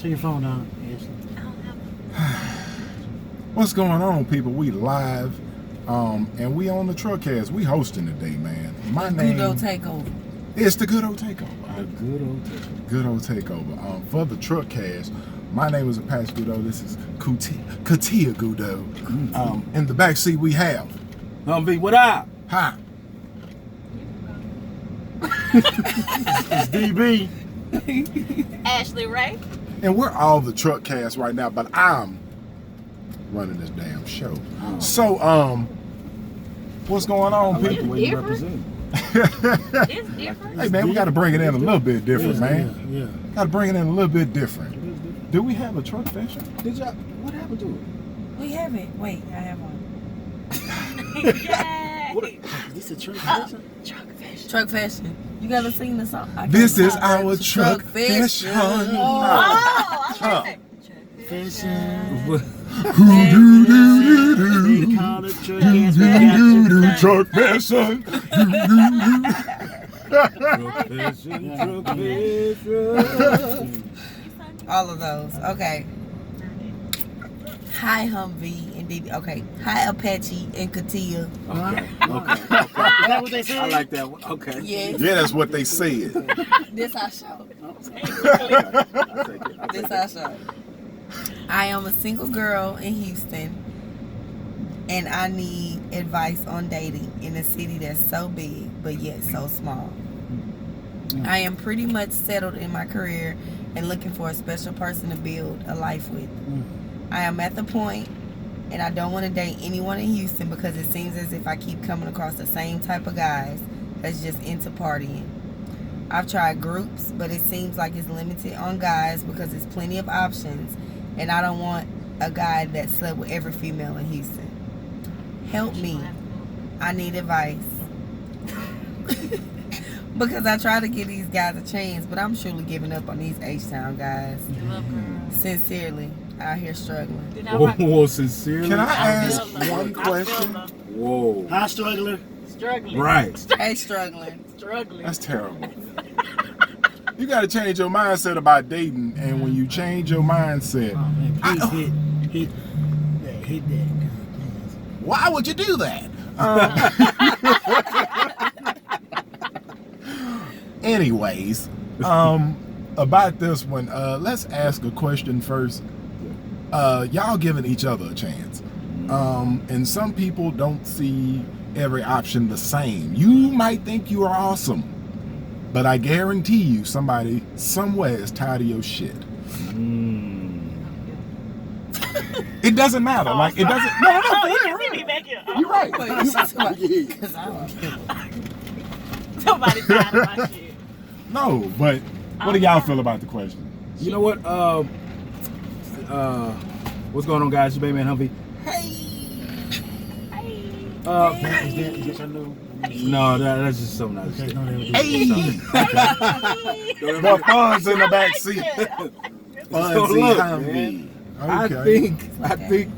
Turn your phone on, Ashley. What's going on, people? We live, and we on the Truckcast. We hosting today, man. My name. Goudeau Takeover. It's the Goudeau Takeover. The Goudeau Takeover. Goudeau Takeover. For the Truckcast, my name is Apache Goudeau. This is KaTia Goudeau. In the back seat we have. Humvee, what up? Hi. It's DB. Ashley Ray. And we're all the Truckcast right now, but I'm running this damn show. So, what's going on, people? Where you represent? It's different. Hey, man, we got to bring it in a little bit different, man. Yeah. Got to bring it in a little bit different. Do we have a truck fashion? Did y'all? What happened to it? We have it. Wait, I have one. Yay! What? Is this a truck fashion? Truck fashion. Truck fashion. You gotta sing the song. This is our truck fashion. Oh, Huh. Fashion. Who-doo-doo-doo-doo. They call it truck ass. We got Doo-doo-doo-doo. Truck fashion. Truck fashion. all of those. Okay. Hi Humvee and DB. Okay. Hi Apache and KaTia. Okay. Is that what they say? I like that one. Okay. Yes. Yeah, that's what they said. This our show. I'll take it. This our show. I am a single girl in Houston, and I need advice on dating in a city that's so big but yet so small. I am pretty much settled in my career and looking for a special person to build a life with. I am at the point, and I don't want to date anyone in Houston because it seems as if I keep coming across the same type of guys that's just into partying. I've tried groups, but it seems like it's limited on guys because there's plenty of options, and I don't want a guy that slept with every female in Houston. Help me. I need advice. Because I try to give these guys a chance, but I'm surely giving up on these H-Town guys. Sincerely, out here struggling. Whoa, sincerely. Can I ask one question? Whoa. Hi, struggler. Struggling. Right. Hey, struggling. Struggling. That's terrible. You got to change your mindset about dating, and when you change your mindset, Oh man, please hit that. why would you do that? Anyways, about this one, let's ask a question first. Y'all giving each other a chance, and some people don't see every option the same. You might think you are awesome, but I guarantee you somebody somewhere is tired of your shit. It doesn't matter. Like, it doesn't. No. You're right. Because I don't care. Somebody tired of my shit. No, but what do y'all feel about the question? You know what? What's going on, guys? Your baby man Humvee. Hey. Is that your new? No, that's just something I was Okay, saying. no, they Hey, were the fun's in the back seat. So Funzy look, Humvee. I think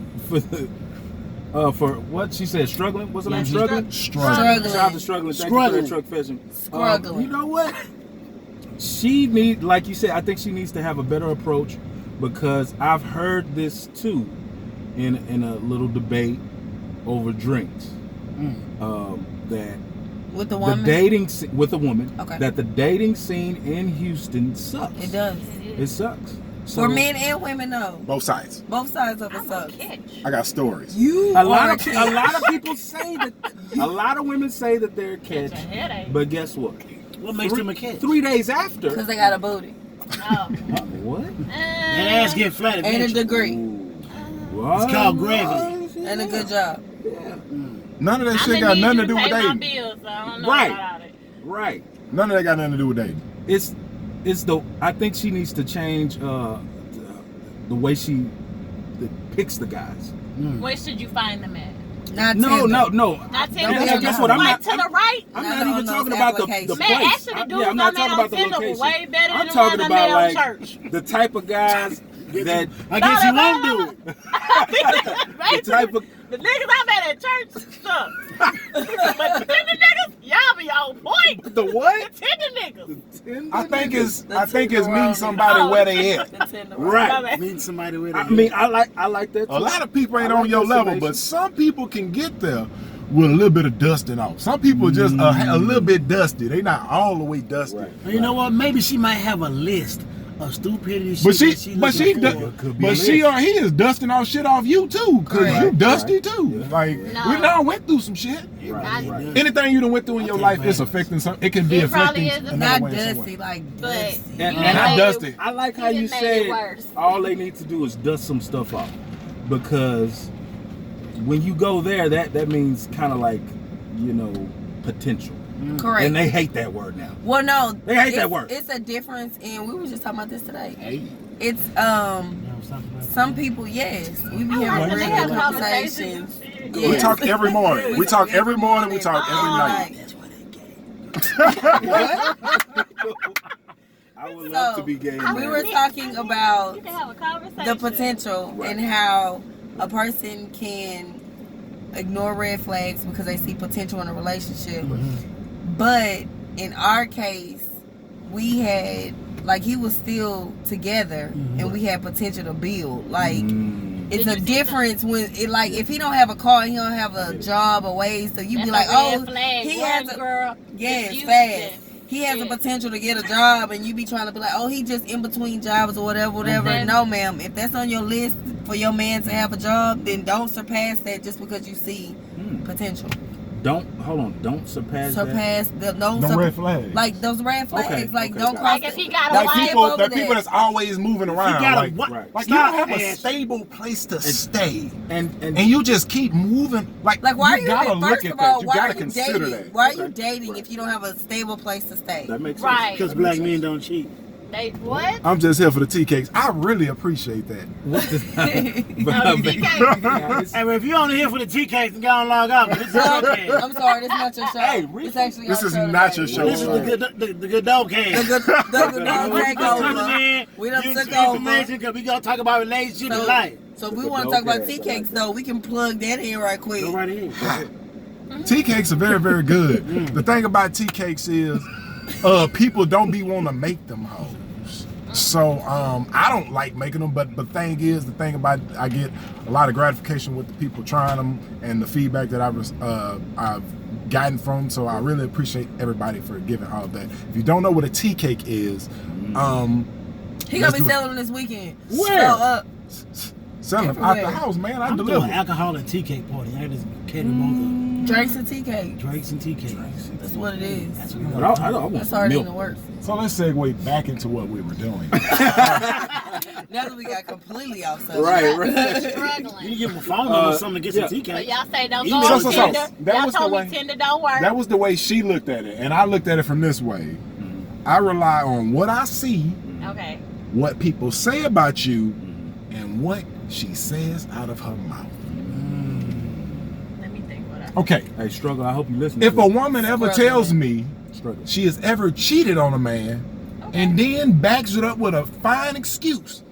for what she said, struggling. What's her name? Struggling. Struggling. Shout out to struggling. Thank you for that truck fashion. Struggling. You know what? She need, like you said, I think she needs to have a better approach, because I've heard this too, in a little debate over drinks. That With the woman? the dating with a woman. Okay. That the dating scene in Houston sucks. It does. It sucks. So, For men and women, though. Both sides. Both sides of it sucks. I got stories. You a lot are of people say that. A lot of women say that they're a catch, but guess what? What makes them a catch? 3 days after. Because they got a booty. Oh. What? That ass get flat And a eventually. degree. What? It's called gravity. And a good job. None of that shit got nothing to do with pay my dating. bills, so I don't know Right. about it. Right. None of that got nothing to do with dating. It's I think she needs to change the way she picks the guys. Where should you find them at? Not No. Not Tinder. Guess what? I'm What, not. to the right? I'm Not not on even those talking about the applications. place. Man, actually, the dudes I'm not on there talking about the on Tinder were location. way better I'm than the talking ones I about met on like church. the type of guys that I guess you won't do it. the type of The niggas I met at church suck. But the niggas, y'all be y'all point. The what? The tender niggas. I think it's meeting somebody where they at. Right. Meet somebody with it. I mean, I like that too. A lot of people ain't I like on your that level, summation. but some people can get there with a little bit of dusting off. Some people just a little bit dusty. They not all the way dusty. Right. You know what? Maybe she might have a list of stupidity. But shit she looking or he is dusting off shit off you too, cause Correct. you dusty too. Yeah. Like No. we done went through some shit. Right. Anything you done went through in your life is bad. affecting some. It can be It probably affecting is another Not way in some dusty, way. like But dusty. And you not made- dusty. I like how You you just made it said worse. all they need to do is dust some stuff off, because when you go there, that means kind of like, you know, potential, Correct. and they hate that word now. Well, no, They hate that word. It's a difference, and we were just talking about this today. Hey. It's some people, yes, we be I having like that they real have conversations. conversations. We Yes. talk every morning. We talk every morning. We talk every all night. night. I would love So, to be gay. We were talking about You can have a conversation. the potential Right. and how a person can ignore red flags because they see potential in a relationship. But in our case, we had, like, he was still together and we had potential to build. Like, it's Did a you see difference when it, like, if he don't have a car, he don't have a job or ways, so you That's be like, a red oh, flag. he Run, has a, girl. yes, It's fast. Houston. He has the Yeah. potential to get a job, and you be trying to be like, oh, he just in between jobs or whatever. Mhm. No, ma'am. If that's on your list for your man to have a job, then don't surpass that just because you see potential. Don't surpass that. Surpass the no red flags. like those red flags. Okay, like okay, don't got it. cross. Like if he got a Like wife people, over the people there. that's always moving around. got a Like, what? Right. like you don't have a Stop. stable place to stay, And and you just keep moving. Like Like why are you you gotta look first at of all, that. You why gotta are you consider dating? that. Why are you Okay. dating Right. if you don't have a stable place to stay? that makes Right. sense. Because That black makes men sense. don't cheat. They what? I'm just here for the tea cakes. I really appreciate that. What does No, you can't. Hey, well, if you're only here for the tea cakes, then go and log out. But this is okay. I'm sorry, this is not your show. Hey, it's actually This our is show not today. your show. This is the Goudeau case. The Goudeau Takeover. We done took over. Because we going to talk about relationship and life. So if we want to talk about tea cakes, though, we can plug that in right quick. Go right ahead. Tea cakes are very, very good. The thing about tea cakes is people don't be want to make them hoes. So I don't like making them, but the thing about it, I get a lot of gratification with the people trying them and the feedback that I've gotten from. So I really appreciate everybody for giving all of that. If you don't know what a tea cake is, He gonna let's be do it. selling them this weekend. Where? Selling them out the Everywhere. house, man. I I'm doing deliver. an alcohol and tea cake party. I just cater both Drinks and tea cake. the drinks and tea cakes. That's what it is. That's what But I want That's already in the milk. works. So let's segue back into what we were doing. Now that we got completely off subject. Right, right. You can Struggling. give them a phone number or something to get yeah. some tea But cakes. y'all say don't You go know- on So, Tinder. that Y'all was the told way- me Tinder don't work. That was the way she looked at it, and I looked at it from this way. I rely on what I see, Okay. what people say about you, and what she says out of her mouth. Let me think what I. Okay, Hey, struggle. I hope you listen. if to a it. woman ever Struggling. tells me Struggle. she has ever cheated on a man and then backs it up with a fine excuse,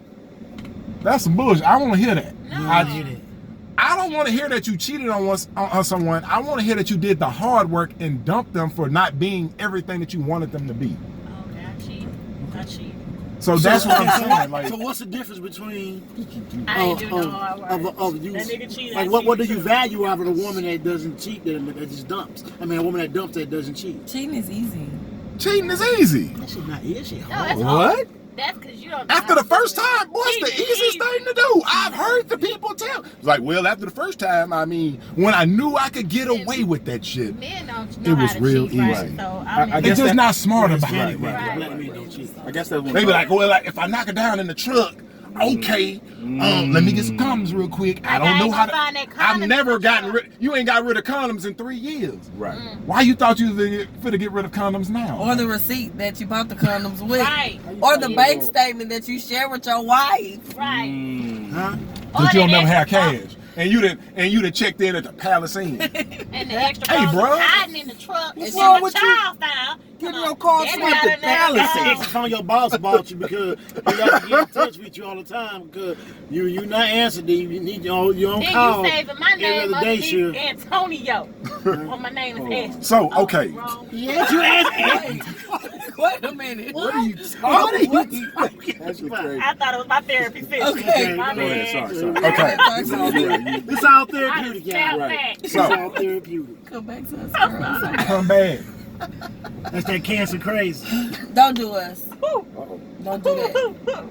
that's some bullshit. I want to hear that. No. I did it. I don't want to hear that you cheated on someone. I want to hear that you did the hard work and dumped them for not being everything that you wanted them to be. Okay, I cheat. I cheat. So that's what I'm saying. Like, So what's the difference between I ain't do no hard work. of you? That nigga cheated. Like what do you value out of a woman that doesn't cheat that just dumps? I mean, a woman that dumps that doesn't cheat. Cheating is easy. cheating is easy. That shit not easy. No, that's What? That's because you don't. know After how the to do first it. time, boy, it's the Cheating easiest easy. thing to do. I've heard the people tell. It's like, well, after the first time, I mean, when I knew I could get away with that shit, Men don't know It was how to real cheat, right? easy. So I I mean, guess they're just that- not smart about Right, it. right, Right. Black men don't cheat. I guess that's one. They be like, well, like if I knock her down in the truck, okay, let me get some condoms real quick. I Like, don't I know ain't how gonna to. find that I've condom never in the gotten truck. rid. You ain't got rid of condoms in 3 years. right. Why you thought you was finna get rid of condoms now? Or the receipt that you bought the condoms with. Right. Or the bank statement that you share with your wife. Right. Huh? Or That you don't that never have extra- cash. and you done checked in at the Palace Inn. And the extra Hey, boss bro. was hiding in the truck. What's and wrong my with you? child found. Get Come your on, car get swept out the of there. Palace That's the Inn. extra phone your boss bought you because he got to get in touch with you all the time because you not answering. You need your own Then call. you saving my every name other day, underneath sure. Antonio. Well, my name is Ashley. So, okay. Wrong. Yes, you asked. Wait a minute. What are you What are you talking? talking That's about? crazy. I thought it was my therapy session. Okay. My Go ahead, bad. Sorry. Okay. It's all I therapeutic, just y'all. snapped Right. back. It's So- all therapeutic. Come back to us, girl. Come back. That's that cancer crazy. Don't do us. Uh-oh. Don't do that.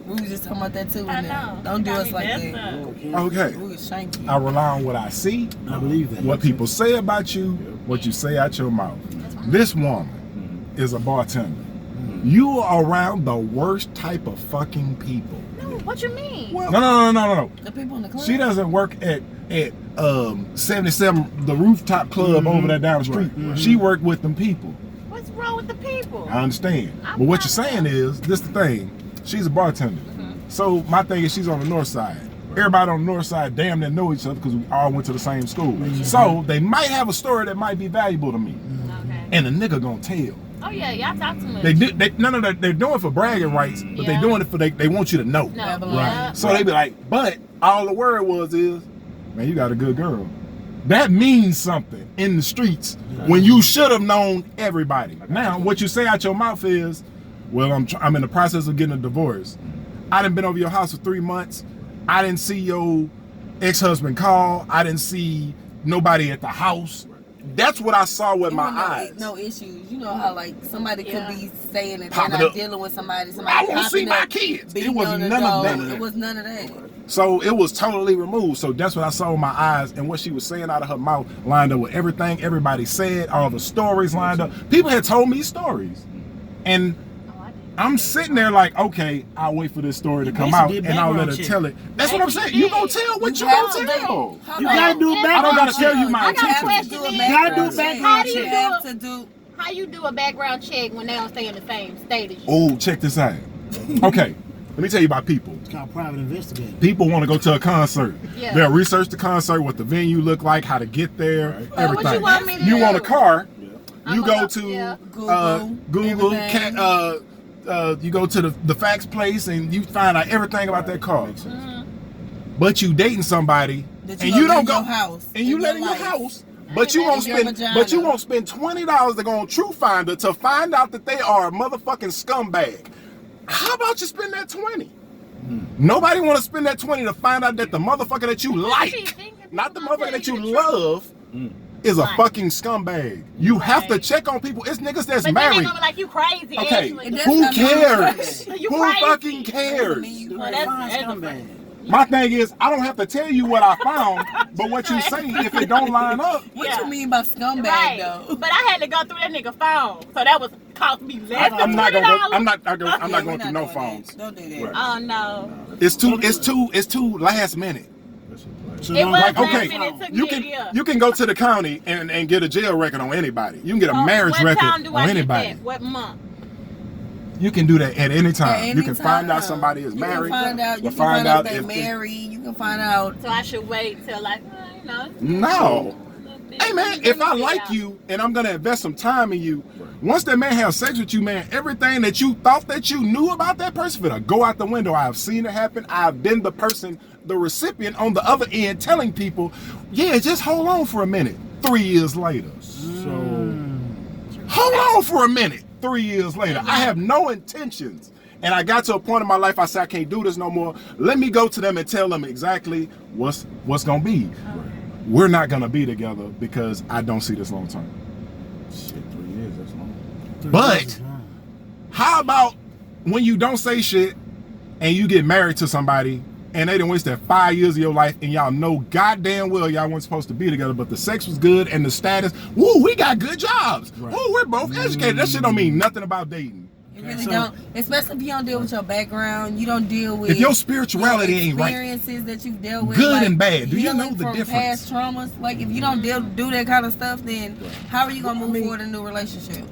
We was just talking about that too. I in there. know. Don't do Got us me like messed that. up. Okay. We was shank you. I rely on what I see, I believe that. what people say about you, what you say out your mouth. This woman is a bartender. You are around the worst type of fucking people. No, what you mean? No. The people in the club. She doesn't work at 77, the rooftop club over there down the street. She worked with them people. What's wrong with the people? I understand. But what you're saying is, this the thing, she's a bartender. So my thing is she's on the north side. Everybody on the north side damn near know each other because we all went to the same school. So they might have a story that might be valuable to me. Okay. And the nigga gonna tell. Oh yeah, y'all talk too much. They're doing it for bragging rights, but they're Yeah. doing it for they want you to know. No. Right. So they be like, but all the word is, man, you got a good girl. That means something in the streets when you should have known everybody. Now, what you say out your mouth is, well, I'm in the process of getting a divorce. I done been over your house for 3 months. I didn't see your ex-husband call. I didn't see nobody at the house. That's what I saw with my eyes. No issues. You know how like somebody could be saying that Popping they're not up. dealing with somebody. I Somebody want to see popping my up, kids. It beating was on the none of door. that. It was none of that. So it was totally removed. So that's what I saw with my eyes, and what she was saying out of her mouth lined up with everything everybody said. All the stories lined up. People had told me stories, and I'm sitting there like, okay, I'll wait for this story to You come out, basically and I'll let her background check. tell it. That's what I'm saying. You gonna tell what you have gonna to tell. How You about- gotta do a I background I don't gotta tell you check. my I got a intentions. question. Do a You background do check. background How check. you have to do? How you do a background check when they don't stay in the same state as you? Oh, check this out. Okay, let me tell you about people. It's called private investigating. People want to go to a concert. Yeah. They'll research the concert, what the venue look like, how to get there, everything. What you want me to You do? want a car, you I'ma go go- to yeah. Google, everything. you go to the fax place and you find out everything about that car. Mhm. But you dating somebody That and gonna you don't leave go your house and you in let in your life. house, but you In won't your spend vagina. but you won't spend $20 to go on True Finder to find out that they are a motherfucking scumbag. How about you spend that 20? Nobody want to spend that 20 to find out that the motherfucker that you like, not the motherfucker that you love, is a Right. fucking scumbag. You have to Right. check on people. It's niggas that's But then they married. gonna be like, you crazy. Okay, Ashley. That's who not cares? You Who crazy. fucking cares? Well, that's a scumbag. My thing is, I don't have to tell you what I found, but what you say, if it don't line up, What Yeah. you mean by scumbag Right. though? But I had to go through that nigga phone. So that was cost me less than I'm not $20. gonna go. I'm not Yeah, going we're through no doing phones. that. Don't do that. Oh no. It's too last minute. So It don't was Like, last okay, minute. It took you me a can year. you can go to the county and get a jail record on anybody. You can get a So marriage what record time do on I get anybody. that? What month? You can do that at any time. At You any can find out time. somebody is You married. can find out. You You'll can find out they if- married. You can find out. So I should wait till like, you know. No. a little bit. Hey man, if I like you and I'm gonna invest some time in you, once that man has sex with you, man, everything that you thought that you knew about that person finna go out the window. I've seen it happen. I've been the person, the recipient on the other end telling people, yeah, just hold on for a minute. 3 years later. So Hold on for a minute. 3 years later. I have no intentions. And I got to a point in my life I said I can't do this no more. Let me go to them and tell them exactly what's gonna be. We're not gonna be together because I don't see this long term. shit, 3 years. That's long. But how about when you don't say shit and you get married to somebody and they done wasted 5 years of your life and y'all know goddamn well y'all weren't supposed to be together, but the sex was good and the status, woo, we got good jobs. Right. Woo, we're both educated. That shit don't mean nothing about dating. You really So- don't, especially if you don't deal with your background. You don't deal with If your spirituality ain't right, experiences that you've dealt with, good like and bad, do you healing know the from difference? past traumas. Like if you don't do that kind of stuff, then how are you gonna move forward in a new relationship?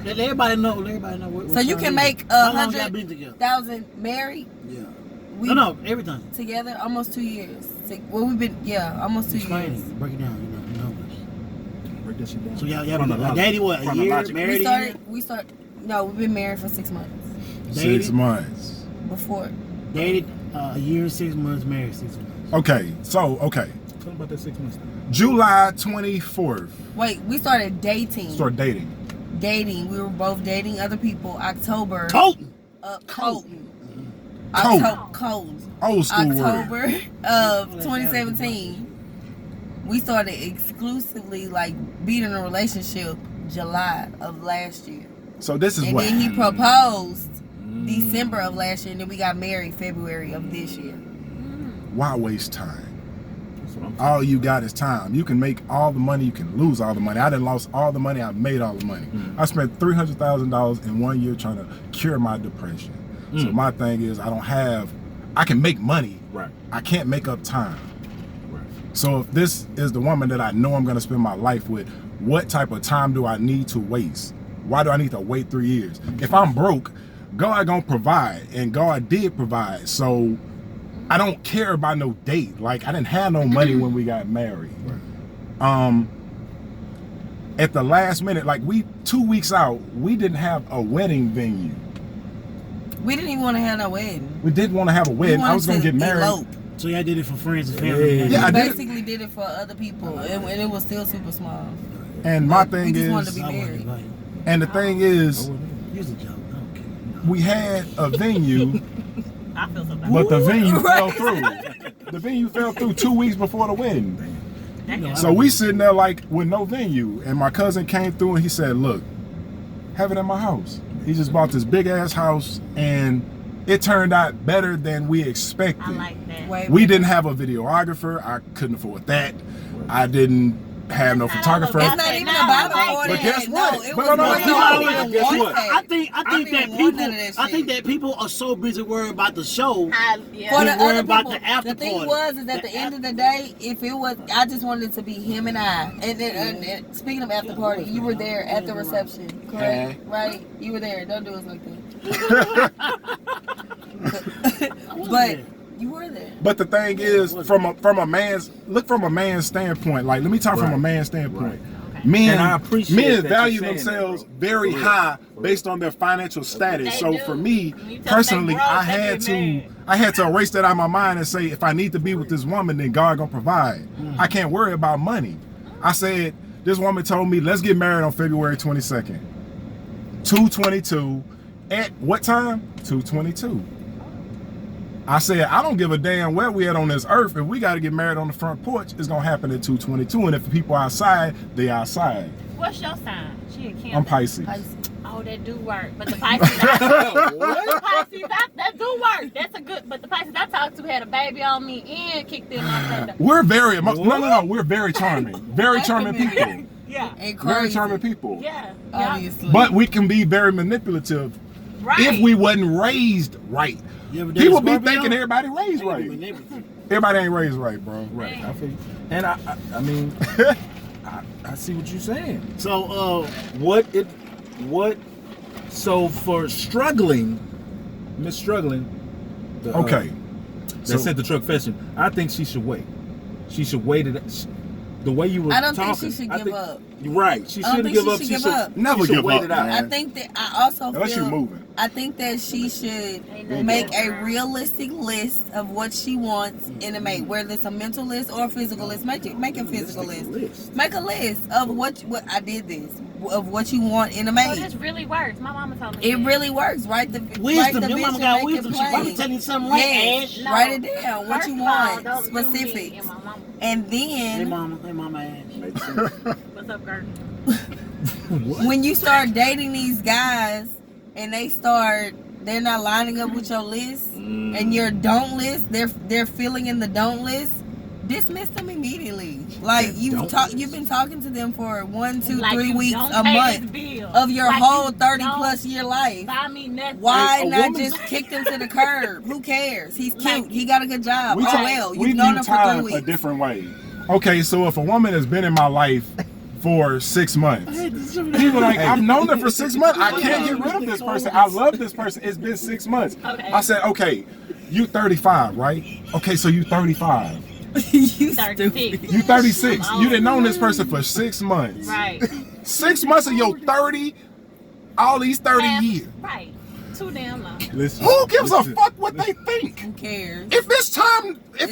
Let everybody know. Let everybody know. What So you y'all can do. make How long y'all been together? 100,000 married Yeah. No, everything. Together, almost 2 years. Well, we've been, almost 2 Explain years. it. Break it down, numbers. Break that shit down. So y'all been dating what, a year? Married No, we've been married for 6 months. 6 months. Before. Dated a year and 6 months, married 6 months. Okay. Tell them about that 6 months. July 24th. Wait, we started dating. Dating. We were both dating other people. October. Colton. Colton. Old school word. October of 2017. We started exclusively being in a relationship July of last year. So this is and what. then he proposed December of last year, and then we got married February of this year. Why waste time? All you got is time. You can make all the money, you can lose all the money. I done lost all the money, I made all the money. I spent $300,000 in 1 year trying to cure my depression. So my thing is, I can make money. Right. I can't make up time. Right. So if this is the woman that I know I'm gonna spend my life with, what type of time do I need to waste? Why do I need to wait 3 years? If I'm broke, God gonna provide, and God did provide. So I don't care about no date. I didn't have no money when we got married. At the last minute, 2 weeks out, we didn't have a wedding venue. We didn't even want to have no wedding. We didn't want to have a wedding. I was gonna get married. Elope. So y'all did it for friends and family. Yeah, We basically did it for other people, and it was still super small. And my thing we just is, wanted to be married. and the thing is, Here's a joke. I don't care. we had a venue, I feel so bad. but the venue Right. fell through. The venue fell through 2 weeks before the wedding. Damn. So we sitting there with no venue, and my cousin came through and he said, "Look, have it at my house." He just bought this big ass house, and it turned out better than we expected. I like that. We didn't have a videographer. I couldn't afford that. I didn't have no photographer. It's not even about affording. But guess what? No, it But was no, more no, so no, I no, didn't no, even guess want what? that. I think I that didn't want people. none of that I think shit. that people are so busy worrying about the show. For Don't the worry other about people, the after the thing party. is at the end of the day, if it was, I just wanted it to be him and I. And then, and speaking of after party, you were there at the reception, correct? Right? You were there. Don't do us like that. But you were there. But the thing is, from a man's standpoint, let me talk from a man's standpoint. Men, And I appreciate men that value you're saying that, themselves bro. very high based on their financial status. They So do. for me When you tell them personally, they broke, I they had get to mad. erase that out of my mind and say, if I need to be with this woman, then God gonna provide. I can't worry about money. I said, this woman told me, let's get married on February 22nd, 2/22. At what time? 2/22. I said, I don't give a damn where we at on this earth. If we got to get married on the front porch, it's going to happen at 2/22. And if the people outside, they outside. What's your sign? She a Cancer. I'm Pisces. Oh, that do work. But the Pisces, that do work. That's a good. But the Pisces I talked to had a baby on me and kicked in my brother. We're very, we're very charming. Very charming people. Yeah. And Very crazy. charming people. Yeah. Obviously. But we can be very manipulative Right. if we wasn't raised right. People be thinking everybody raised right. Everybody ain't raised right, bro. Right. I feel you. And I mean, I see what you're saying. So, So for struggling, Miss Struggling, Okay. that said the truck fishing, I think she should wait. She should wait it. The way you were I don't talking, think she should give up. You're right. She I don't shouldn't think give she up. should give up. Never she should give wait up, it out. man. I think that I also Unless you're feel. moving. I think that she should Ain't no make a different. realistic list of what she wants in a mate, whether it's a mental list or a physical list. Make a physical list. Make a list of what I did this of what you want in a So mate. this really works. My mama told me It that. really works. Write the wisdom. Write the Your mama vision, got make it wisdom. She probably plain. tell you something right, Yes, Ash. No. write it down. What First you of all, want, don't do me specifics, and my mama. and Hey, then mama, Ash. What's up, Gert? when you start dating these guys and they're not lining up with your list and your don't list, they're filling in the don't list, dismiss them immediately. Like you've been talking to them for 1, 2, Like 3 you weeks, don't a pay month this bill. of your Like whole you 30 don't plus year life. Buy me nothing. Why A not woman's- just kick them to the curb? Who cares? He's cute. Like- He got a good job. We Oh talk- well, we you've known view him for 3 time a weeks. different way. Okay, so if a woman has been in my life for 6 months, people like, I've known her for 6 months. I can't get rid of this person. I love this person. It's been 6 months. Okay. I said, okay, You 35, right? Okay, so you 35. You 36. stupid. You 36. You done known this person for 6 months. Right. 6 months of your 30, all these 30 years. Right. Too damn long. Listen, Who gives listen. a fuck what they think? Who cares? If it's time so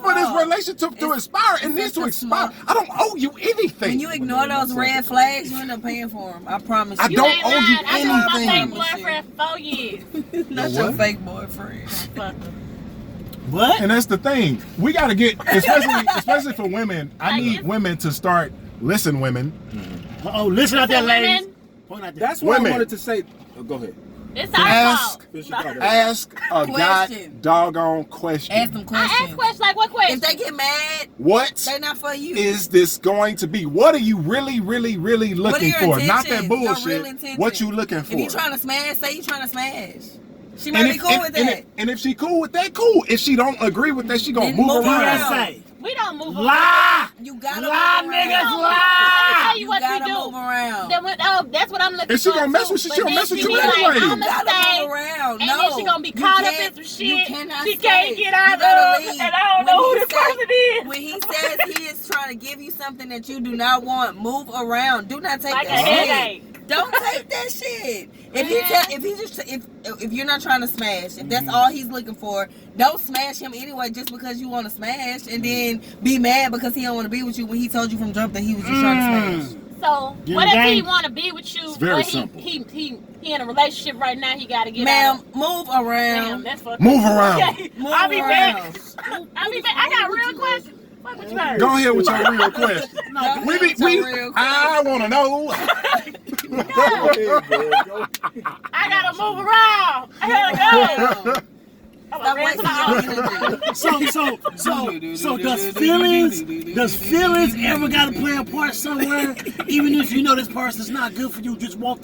for this small. relationship to expire, it needs to so expire. small. I don't owe you anything. When you ignore those red flags, you end up paying for them. I promise I you. don't ain't owe you lying. I know my fake anything. boyfriend for 4 years. Not Your your what? fake boyfriend. Fucker. What? And that's the thing. We got to get, especially for women. I need women to start women. Oh, listen out there, Listen, ladies. women. Point out there. That's what Women. I wanted to say. Oh, go ahead. It's our Ask- fault. Finish your thought. Ask a Question. doggone question. Ask them I questions. ask questions like, what question? If they get mad, What they not for you. is this going to be? What are you really What are looking your for? Not intentions? that Your real bullshit. intentions. What you looking for? If you trying to smash, say you trying to smash. She might be cool with that. And if she cool with that, cool. If she don't agree with that, she gonna Then move move around. around. PSA. We don't move around. Lie. You gotta Lie, move niggas, around. lie. Let me tell you You what we gotta do. move around. Then that's what I'm looking for. If she gonna mess with you, too. she gonna But mess then with she you be like, anyway. I'ma You gotta stay. move around. And No, then she gonna be you caught up can't- in some you shit. cannot She stay. can't get You out gotta of, leave. and I don't When know who he this say- person is. When he says he is trying to give you something that you do not want, move around. Do not take Like a that shit. headache. Don't take that shit. If you're not trying to smash, if that's all he's looking for, don't smash him anyway just because you want to smash, and then be mad because he don't want to be with you when he told you from jump that he was just trying to smash. So You what if he gang? want to be with you? It's very but simple. He in a relationship right now. He got to get Ma'am, out. move Ma'am, around. that's fucked Move up. around. Okay. Move I'll be around. back. I'll be back. I got a real question. Fuck what you heard. Go ahead with your real question. Go We ahead with your real I want to know. Go ahead, boy. Go ahead. I gotta move around. I gotta go. I'm Stop gonna rinse wasting my your energy. So does feelings ever gotta play a part somewhere? Even if you know this person's not good for you, you just want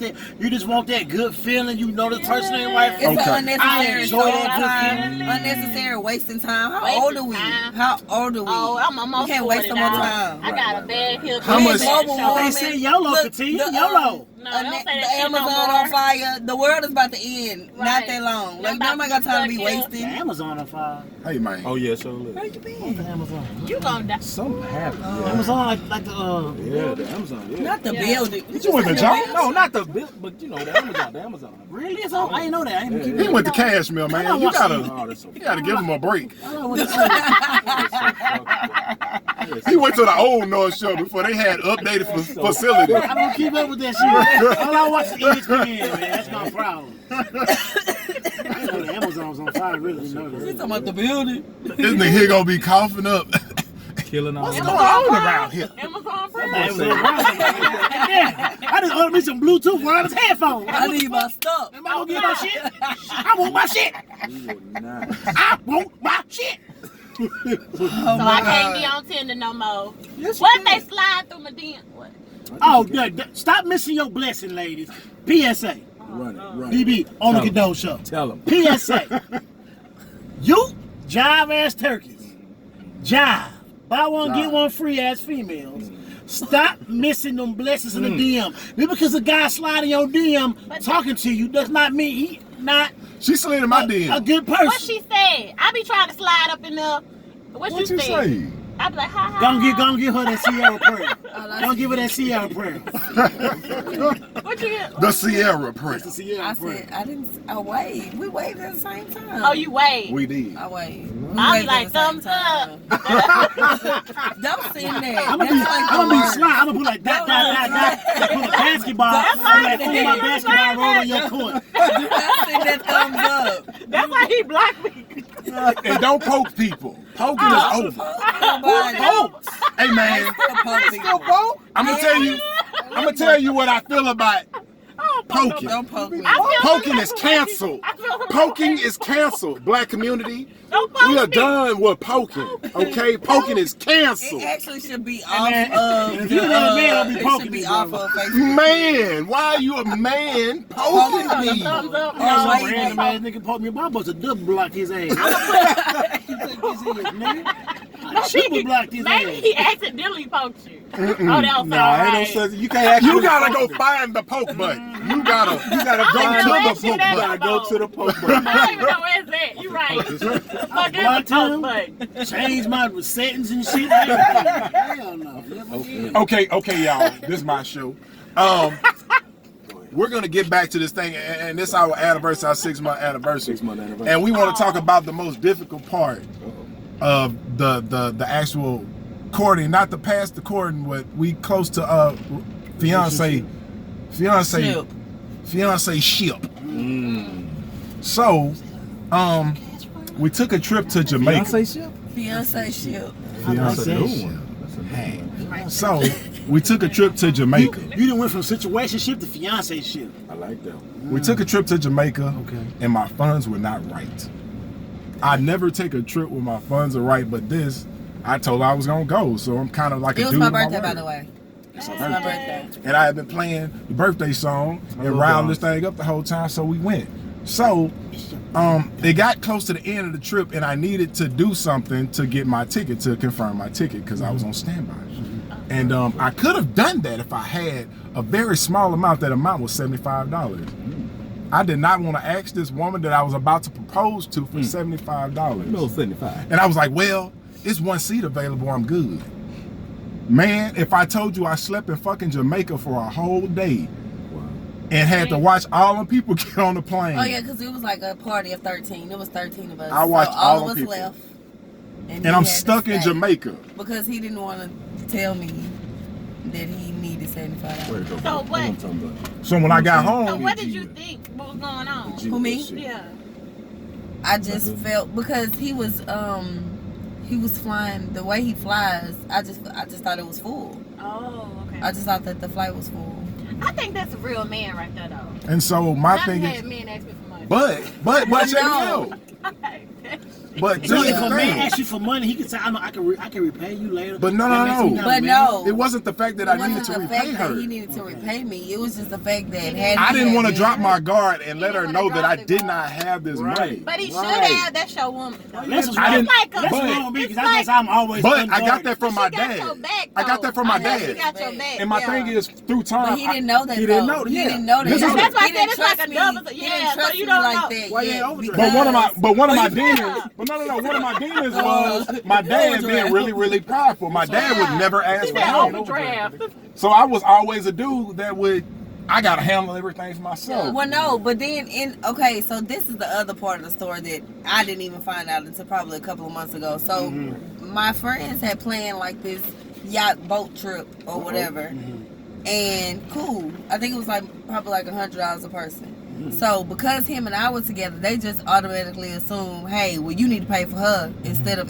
that good feeling. You know this person ain't right for you. It's Okay. an I unnecessary enjoy soul that good time, feeling. unnecessary wasting time. How Wasting old are we? time. How old are we? Oh, I'm almost We can't waste 40 no more now. time. I got a bad hill. How much- They say YOLO, KaTia, YOLO. No, don't say that the shit no Amazon more. on fire. The world is about to end. Not Right. that long. Y'all Like about nobody to got time to be fuck you. The wasting. Amazon on fire. Hey man. Oh yeah, so look. Where you been? Amazon. You gonna die. Something happened. Amazon like the Yeah, the Amazon. Yeah. Not the Yeah. building. You went to John? No, not the bill, but you know the Amazon. The Amazon. really? It's on. I didn't know that. I ain't keep He went to Cashmere, man. You Oh, that's so. gotta give him a break. I don't know what to say. He went to the old North Shore before they had updated facilities. I don't keep up with that shit. All I watch is ESPN, man. That's my problem. I didn't know the Amazon was on fire. I really didn't know You that. talking about the building? This nigga here gonna be coughing up. Killing all What's that. going on around here? Amazon Prime. Amazon Prime. Yeah. I just ordered me some Bluetooth wireless headphones. I need my stuff. Am I gonna get my shit? I want my shit. You would not. I want my shit. Oh So I can't be on Tinder no more. What if they slide through my DM? What? Oh, stop missing your blessing, ladies. PSA. Run it, run it. BB on the Tell 'em. Goudeau Show. Tell him. PSA. You jive ass turkeys. Jive. Buy one, get one free ass females. Stop missing them blessings in the DM. Just because a guy sliding your DM talking to you does not mean he not She slid in my a DM. good What person. she said? I be trying to slide up in there. What What you you said? say? I be like, ha ha. Gonna give her that Sierra prayer. Don't give her that Sierra prayer. What you get? The Sierra Prince. The Sierra I prayer. said I didn't. I waved. We waved at the same time. Oh, you wait. We did. I waved. We I'll be waved like, at the same thumbs up. time. Don't send that. I'm gonna be slide. I'm gonna put like dot. Put a basketball. That's I'm right. like, my basketball roll on your court. Do not send that thumbs up. That's why he blocked me. And don't poke people. Poking is over. Nobody. Hey man, Still poke. I'm gonna tell you what I feel about poking. Don't poke me. Poking is canceled. Poking is canceled. Black community, Don't poke we are me. done with poking. Okay, poking is It canceled. actually should be off man, of. if you know a man, I'll be it poking should be you, off bro. of Facebook. Man, why are you a man poking me? Thumbs up. Oh, No. wait. Some random ass nigga poke me. My boss a double block his ass. He took his ass, nigga. I triple blocked his Maybe ass. he accidentally poked you. Oh, that was Nah, all ain't no right. such. You can't actually. You gotta go find the poke button. You gotta go I to the don't poke know You that button. gotta go to the poke I button. don't even know where it's at. You're right. Fuck One that time, but change my settings and shit. Hell no. Never again. Okay, y'all. This is my show. We're gonna get back to this thing, and this is our anniversary, our 6-month anniversary. 6-month anniversary. And we want to talk about the most difficult part of the actual courting, not the past the courting, but we close to fiance ship. So, we took a trip to Jamaica. Fiance ship. Fiance that ship. So, we took a trip to Jamaica. You done went from situationship to fiance ship. I like that. We took a trip to Jamaica, Okay. and my funds were not right. I never take a trip when my funds are right, but this, I told her I was gonna go, so I'm kind of like It a was dude my of birthday, by word. the way. It's It her was my birthday. birthday. And I had been playing the birthday song and love round y'all. this thing up the whole time, so we went. So, it got close to the end of the trip, and I needed to do something to get my ticket, to confirm my ticket, because I was on standby. And I could have done that if I had a very small amount. That amount was $75. I did not want to ask this woman that I was about to propose to for $75. No 75. And I was like, well, it's one seat available, I'm good. Man, if I told you I slept in fucking Jamaica for a whole day Wow. and had to watch all them people get on the plane. Oh yeah, because it was like a party of 13. It was 13 of us. I watched so all all them of us people. left. he And I'm had to stuck in stay Jamaica. because he didn't want to tell me that he needed $75. Way to go. So bro. what? That's I'm talking about. So when I got So home, what did you think? What was going on? Who, me? Yeah. I just felt because he was flying the way he flies. I just thought it was full. Oh, okay. I just thought that the flight was full. I think that's a real man right there, though. and so my I've thing had is, men ask me for money. but check it out. But So just if a the man thing. asks you for money, he can say, I can repay you later. But no. That makes me not a But man. no. It wasn't the fact that It I needed wasn't to the repay fact that her. he needed to repay me. It was just the fact that had I he didn't had want to been- drop my guard and let her didn't know wanna that I drop the did not have this Right. money. But he should Right. have. That's your woman. Though. That's what's I wrong. didn't- Like a, That's but- wrong with me because it's I guess I'm always But I got unguarded. that from She my got dad. your back, I got though. that from my I know She dad. got your back. And my yeah. thing is, through time, But he didn't know that. He didn't though. know. He Yeah. didn't know that. This is He the- That's why I didn't said it's like trust a me. double- He yeah, didn't so trust you me don't like know. that. Why you Yeah, ain't overdraft? because- But one of my Yeah. demons. But no. One of my demons was my dad being really, really prideful. My dad would never ask She for said help. overdraft. So I was always a dude that would. I gotta handle everything for myself. Well, no, but then so this is the other part of the story that I didn't even find out until probably a couple of months ago. So my friends had planned like this yacht boat trip or whatever, and cool. I think it was probably like $100 a person. So because him and I were together, they just automatically assume, hey, well, you need to pay for her instead of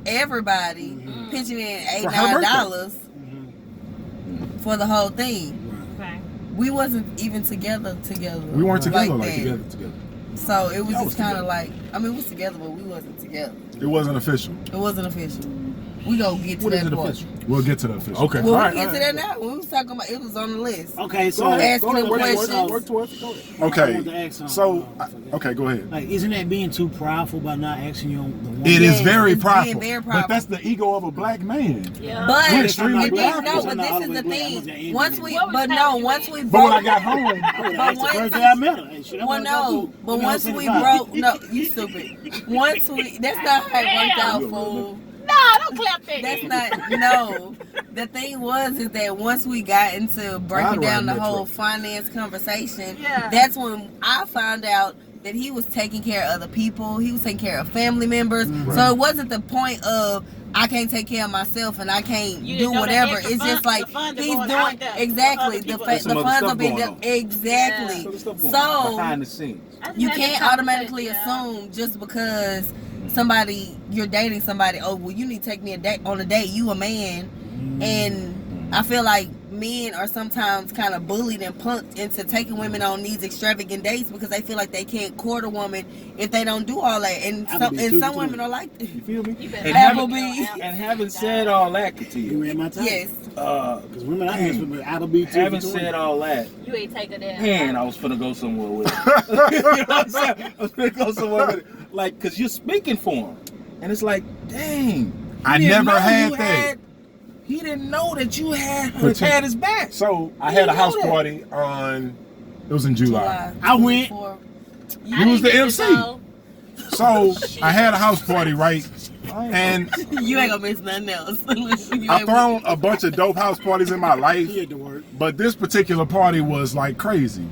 everybody pitching in For her $8-9 for the whole thing. Okay. We wasn't even together. We weren't together like that. Together. So it was Y'all just was kind of together. like, I mean, we was together, but we wasn't together. It wasn't official. It wasn't official. We gonna get to What is that it part. official? We'll get to the official. Okay. Well, All we right, can get all to right. that now. We was talking about, it was on the list. Okay, so Go ahead. Asking Go them ahead. questions. Work towards it. Go ahead. I want to Okay. ask something. So, okay, go ahead. like, isn't that being too prideful by not asking you the woman? It is Yeah, very it's being prideful, very but prideful. that's the ego of a black man. Yeah. But We're extremely and then, black. no, I'm but not this all is the way the black. I'm thing. just an Once Indian. we, What was but the no, time once you we went? But when I broke, got home, I would have But asked the once- first day I met her. Hey, shit, I'm well, gonna go no, do. but I'm once gonna we send it broke, no, you stupid. Once we, that's not how it worked out, fool. No, don't clap that. That's in. not, no. The thing is that once we got into breaking I'd down ride the that whole truck. finance conversation, Yeah. that's when I found out that he was taking care of other people. He was taking care of family members. So it wasn't the point of I can't take care of myself and I can't You do didn't know the whatever. extra It's fund- just like the funds are he's going doing out there for exactly other the people. funds Some other are stuff being going done on. exactly. Yeah. Some stuff going So on behind the scenes. I just you had this can't automatically conversation, assume just because you're dating somebody, oh well, you need to take me on a date, you a man. And I feel like men are sometimes kind of bullied and punked into taking women on these extravagant dates because they feel like they can't court a woman if they don't do all that. And some women are like that. You feel me? You better And have Applebee's. And having said all that, You KaTia, ran my time. Yes. Because women I mess with Applebee's too. having said all that, You ain't taking that. man, I was finna go somewhere with it. You know what I'm saying? I was finna go somewhere with it. Like, cause you're speaking for him. And it's like, dang. I you didn't never know had you that. He didn't know that you had his back. So I had a house party on. It was in July. I went. You was the MC. So I had a house party, right? And You ain't gonna miss nothing else. I've thrown a bunch of dope house parties in my life, He had to work. but this particular party was like crazy.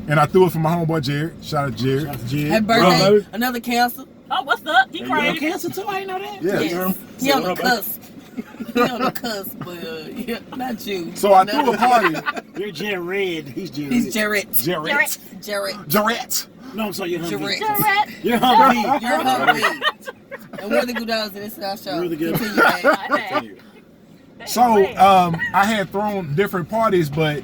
And I threw it for my homeboy Jared. Shout out Jared. Shout out to Jed. Happy birthday, another cancer. Oh, what's up? He You crying. cancer too? I ain't know that. Yeah. Yes. He on the cusp. He on the cusp, but yeah, not you. So I threw a party. You're Jared. He's Jared. He's Jared. Jared. Jared. No, I'm sorry, you're Humvee. Jared. You're Humvee. You're Humvee. And we're the Goudeaus in this our show. Really good. Continue, babe. So I had thrown different parties, but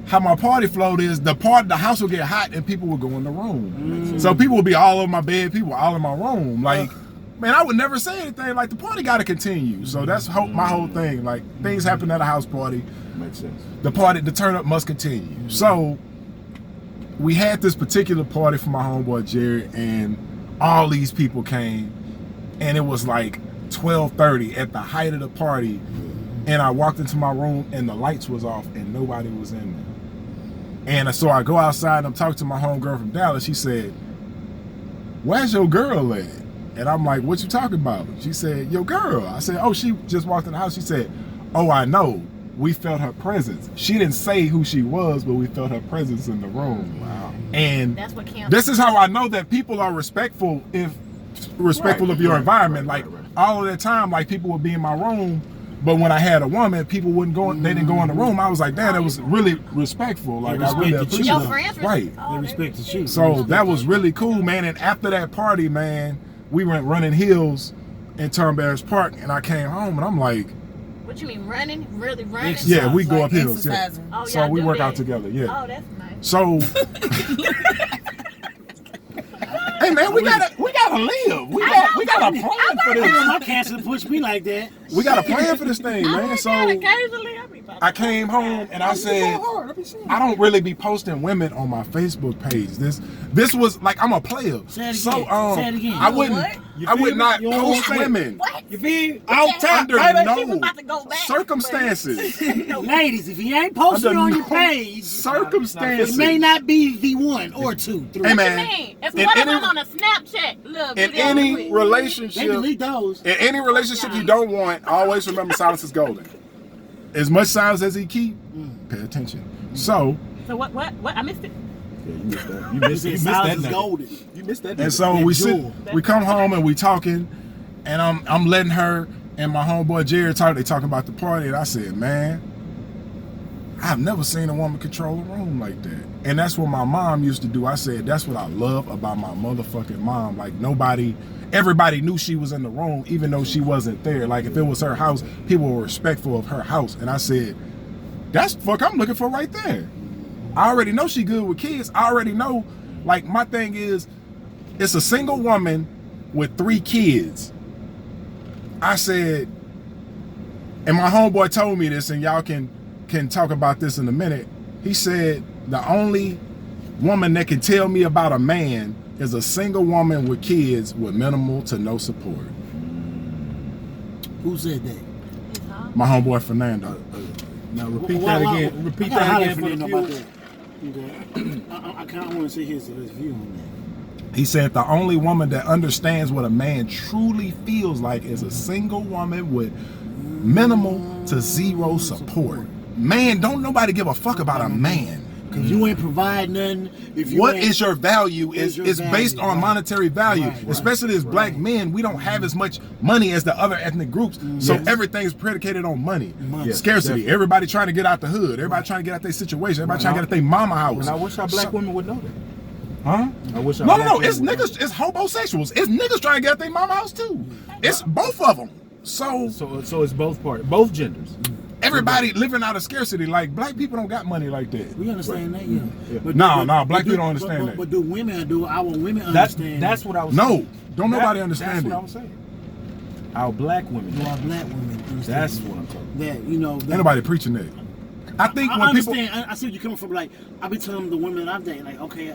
how my party flowed is the house would get hot and people would go in the room. So people would be all over my bed, people were all in my room. Like, man, I would never say anything. Like, the party got to continue. So that's my whole thing. Like, things happen at a house party. Makes sense. The turn up must continue. So we had this particular party for my homeboy Jared, and all these people came, and it was like 12:30 at the height of the party, and I walked into my room and the lights was off and nobody was in there. And so I go outside and I'm talking to my homegirl from Dallas. She said, "Where's your girl at?" And I'm like, "What you talking about?" She said, "Your girl." I said, "Oh, she just walked in the house." She said, "Oh, I know. We felt her presence." She didn't say who she was, but we felt her presence in the room. Wow. And That's what counts. this is how I know that people are respectful of your environment. Like, all of the time, like, people would be in my room, but when I had a woman, people wouldn't go. They didn't go in the room. I was like, damn, that was really respectful. Like, I really respected appreciate you. Your it. friends Right. They respected you. So that was really cool, man. And after that party, man, we went running hills in Turnberry's Park, and I came home and I'm like, What you mean, running? Really running? yeah, we go Like up hills. Yeah. exercising. Oh, So y'all we do work that. out together. Yeah. Oh, that's nice. So, hey man, we gotta live. We got a plan for I didn't this. want my cancer to push me like that. We got a plan for this thing, I man. like So that occasionally. I be about I to- came home and I said, I don't really be posting women on my Facebook page. This was like, I'm a player. Say it So again. Say it again. I wouldn't. What? I would not You don't post say it. women What? You feel? under Baby, she was no about to go back, circumstances. Ladies, if you ain't posting Under on no your page, it circumstances. may not be the one or two, three. Hey What you man, mean? If in one of any- them on a Snapchat, look, in video any quick. They relationship, delete those. in any relationship you don't want, always remember silence is golden. As much silence as he keep, pay attention. So, So what? I missed it. Yeah, you missed that. You You missed, said you missed silence that is nugget. golden. You missed that. and nugget. so That we sit, jewel. we come home and we talking, and I'm letting her and my homeboy Jared talk. They talking about the party, and I said, man, I've never seen a woman control a room like that. And that's what my mom used to do. I said, that's what I love about my motherfucking mom. Like, everybody knew she was in the room, even though she wasn't there. Like, if it was her house, people were respectful of her house. And I said, that's the fuck I'm looking for right there. I already know she good with kids. I already know, like, my thing is, it's a single woman with 3 kids. I said, and my homeboy told me this, and y'all can talk about this in a minute. He said, the only woman that can tell me about a man is a single woman with kids with minimal to no support. Who said that? My homeboy Fernando. Now repeat that again. Repeat I gotta that holler again for for the Fernando about viewers. that. Okay. I kind of want to see his view on that. He said the only woman that understands what a man truly feels like is a single woman with minimal to zero support. Man, don't nobody give a fuck about a man. Cause you ain't provide nothing. If you What ain't- is your value is your based value, on right. monetary value. Right, Especially as black men, we don't have as much money as the other ethnic groups. So Yes. everything's predicated on money. Money. Yes, Scarcity. definitely. Everybody trying to get out the hood. Everybody trying to get out their situation. Everybody trying to get out their mama house. And I wish our black women would know that. Huh? I wish our No, black it's women would know niggas, it's homosexuals. It's niggas trying to get out their mama house too. It's both of them. So that. So it's both parties, both genders. everybody living out of scarcity. Like, black people don't got money like that. We understand that, yeah. Yeah. But No, but black do- people don't understand but, that. But do our women That's understand? what I was. No, saying. don't nobody That's understand what I it. was saying. Our black women. Do our black women understand? That's what I'm talking about. That you know. That, Ain't nobody preaching that. I think I when people understand. I see where you're coming from. Like I be telling the women that I'm dating, like, okay,